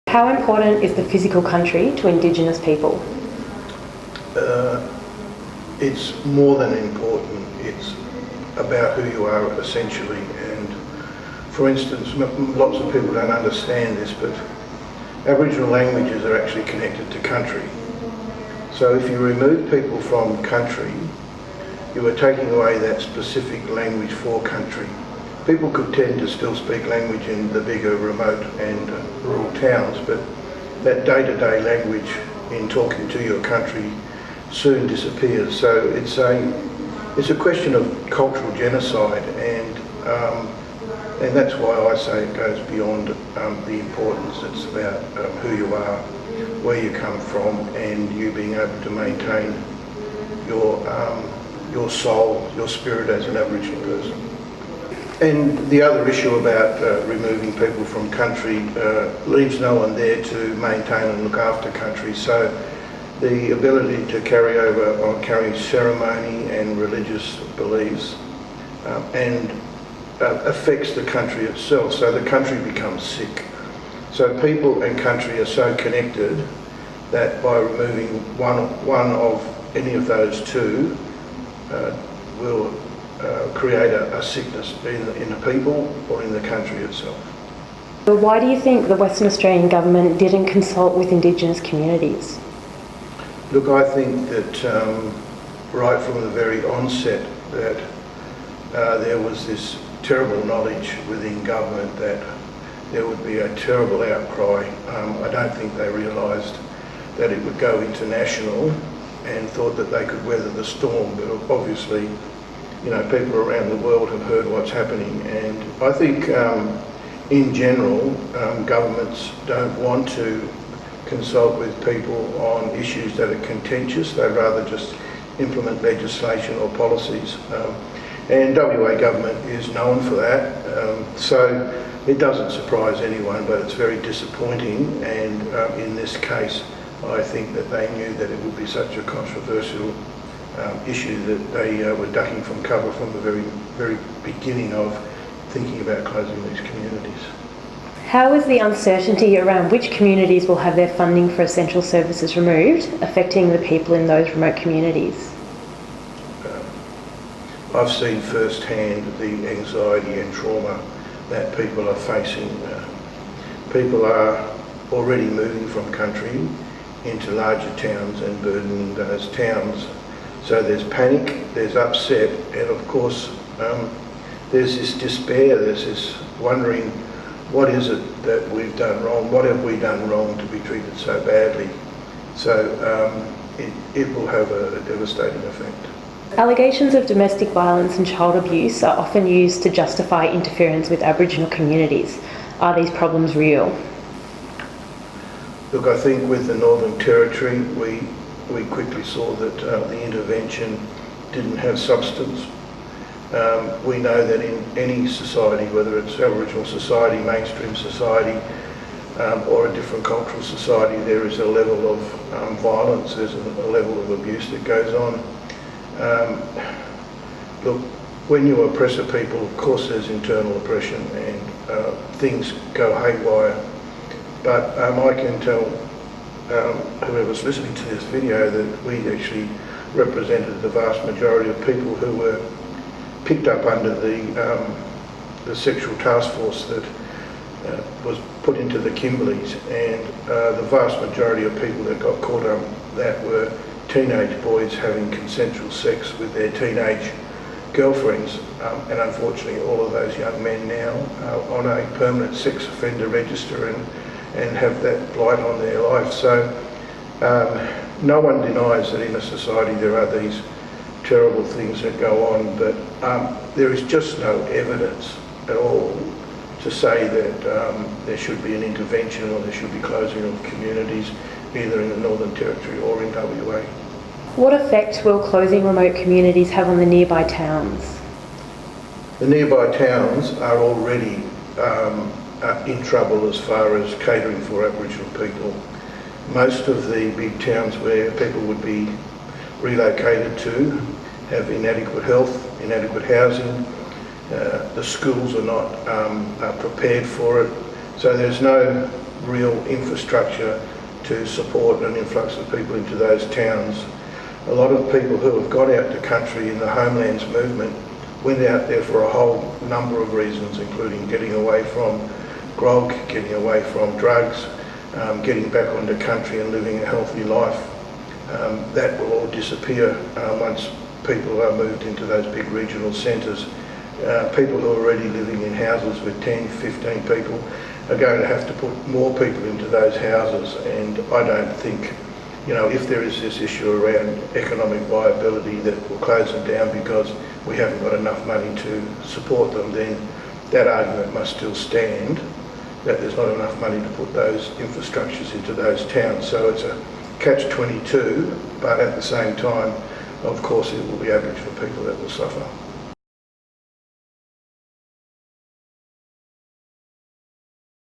How important is the physical country to Indigenous people? It's more than important. It's about who you are essentially. And for instance, lots of people don't understand this, but Aboriginal languages are actually connected to country. So if you remove people from country, you are taking away that specific language for country. People could tend to still speak language in the bigger, remote and rural towns, but that day-to-day language in talking to your country soon disappears. So it's a question of cultural genocide, and that's why I say it goes beyond the importance. It's about who you are, where you come from, and you being able to maintain your soul, your spirit as an Aboriginal person. And the other issue about removing people from country leaves no one there to maintain and look after country. So the ability to carry ceremony and religious beliefs and affects the country itself. So the country becomes sick. So people and country are so connected that by removing one of any of those two will create a sickness either in the people or in the country itself. Why do you think the Western Australian government didn't consult with Indigenous communities? Look, I think that right from the very onset that there was this terrible knowledge within government that there would be a terrible outcry. I don't think they realised that it would go international and thought that they could weather the storm, but obviously, you know, people around the world have heard what's happening, and I think in general governments don't want to consult with people on issues that are contentious. They'd rather just implement legislation or policies, and WA government is known for that, so it doesn't surprise anyone, but it's very disappointing, and in this case I think that they knew that it would be such a controversial issue that they were ducking from cover from the very beginning of thinking about closing these communities. How is the uncertainty around which communities will have their funding for essential services removed affecting the people in those remote communities? I've seen firsthand the anxiety and trauma that people are facing. People are already moving from country into larger towns and burdening those towns. So there's panic, there's upset, and of course there's this despair, there's this wondering, what is it that we've done wrong? What have we done wrong to be treated so badly? So it will have a devastating effect. Allegations of domestic violence and child abuse are often used to justify interference with Aboriginal communities. Are these problems real? Look, I think with the Northern Territory, we quickly saw that the intervention didn't have substance. We know that in any society, whether it's Aboriginal society, mainstream society, or a different cultural society, there is a level of violence, there's a level of abuse that goes on. Look, when you oppress a people, of course there's internal oppression and things go haywire. But I can tell whoever's listening to this video that we actually represented the vast majority of people who were picked up under the sexual task force that was put into the Kimberleys, and the vast majority of people that got caught up that were teenage boys having consensual sex with their teenage girlfriends, and unfortunately all of those young men now are on a permanent sex offender register and have that blight on their life. So no one denies that in a society there are these terrible things that go on, but there is just no evidence at all to say that there should be an intervention or there should be closing of communities either in the Northern Territory or in WA. What effect will closing remote communities have on the nearby towns? The nearby towns are already in trouble as far as catering for Aboriginal people. Most of the big towns where people would be relocated to have inadequate health, inadequate housing. The schools are not prepared for it. So there's no real infrastructure to support an influx of people into those towns. A lot of people who have got out to country in the homelands movement went out there for a whole number of reasons, including getting away from grog, getting away from drugs, getting back onto country and living a healthy life. That will all disappear once people are moved into those big regional centres. People who are already living in houses with 10, 15 people are going to have to put more people into those houses, and I don't think, you know, if there is this issue around economic viability that will close them down because we haven't got enough money to support them, then that argument must still stand, that there's not enough money to put those infrastructures into those towns. So it's a catch-22, but at the same time, of course, it will be Aboriginal people that will suffer.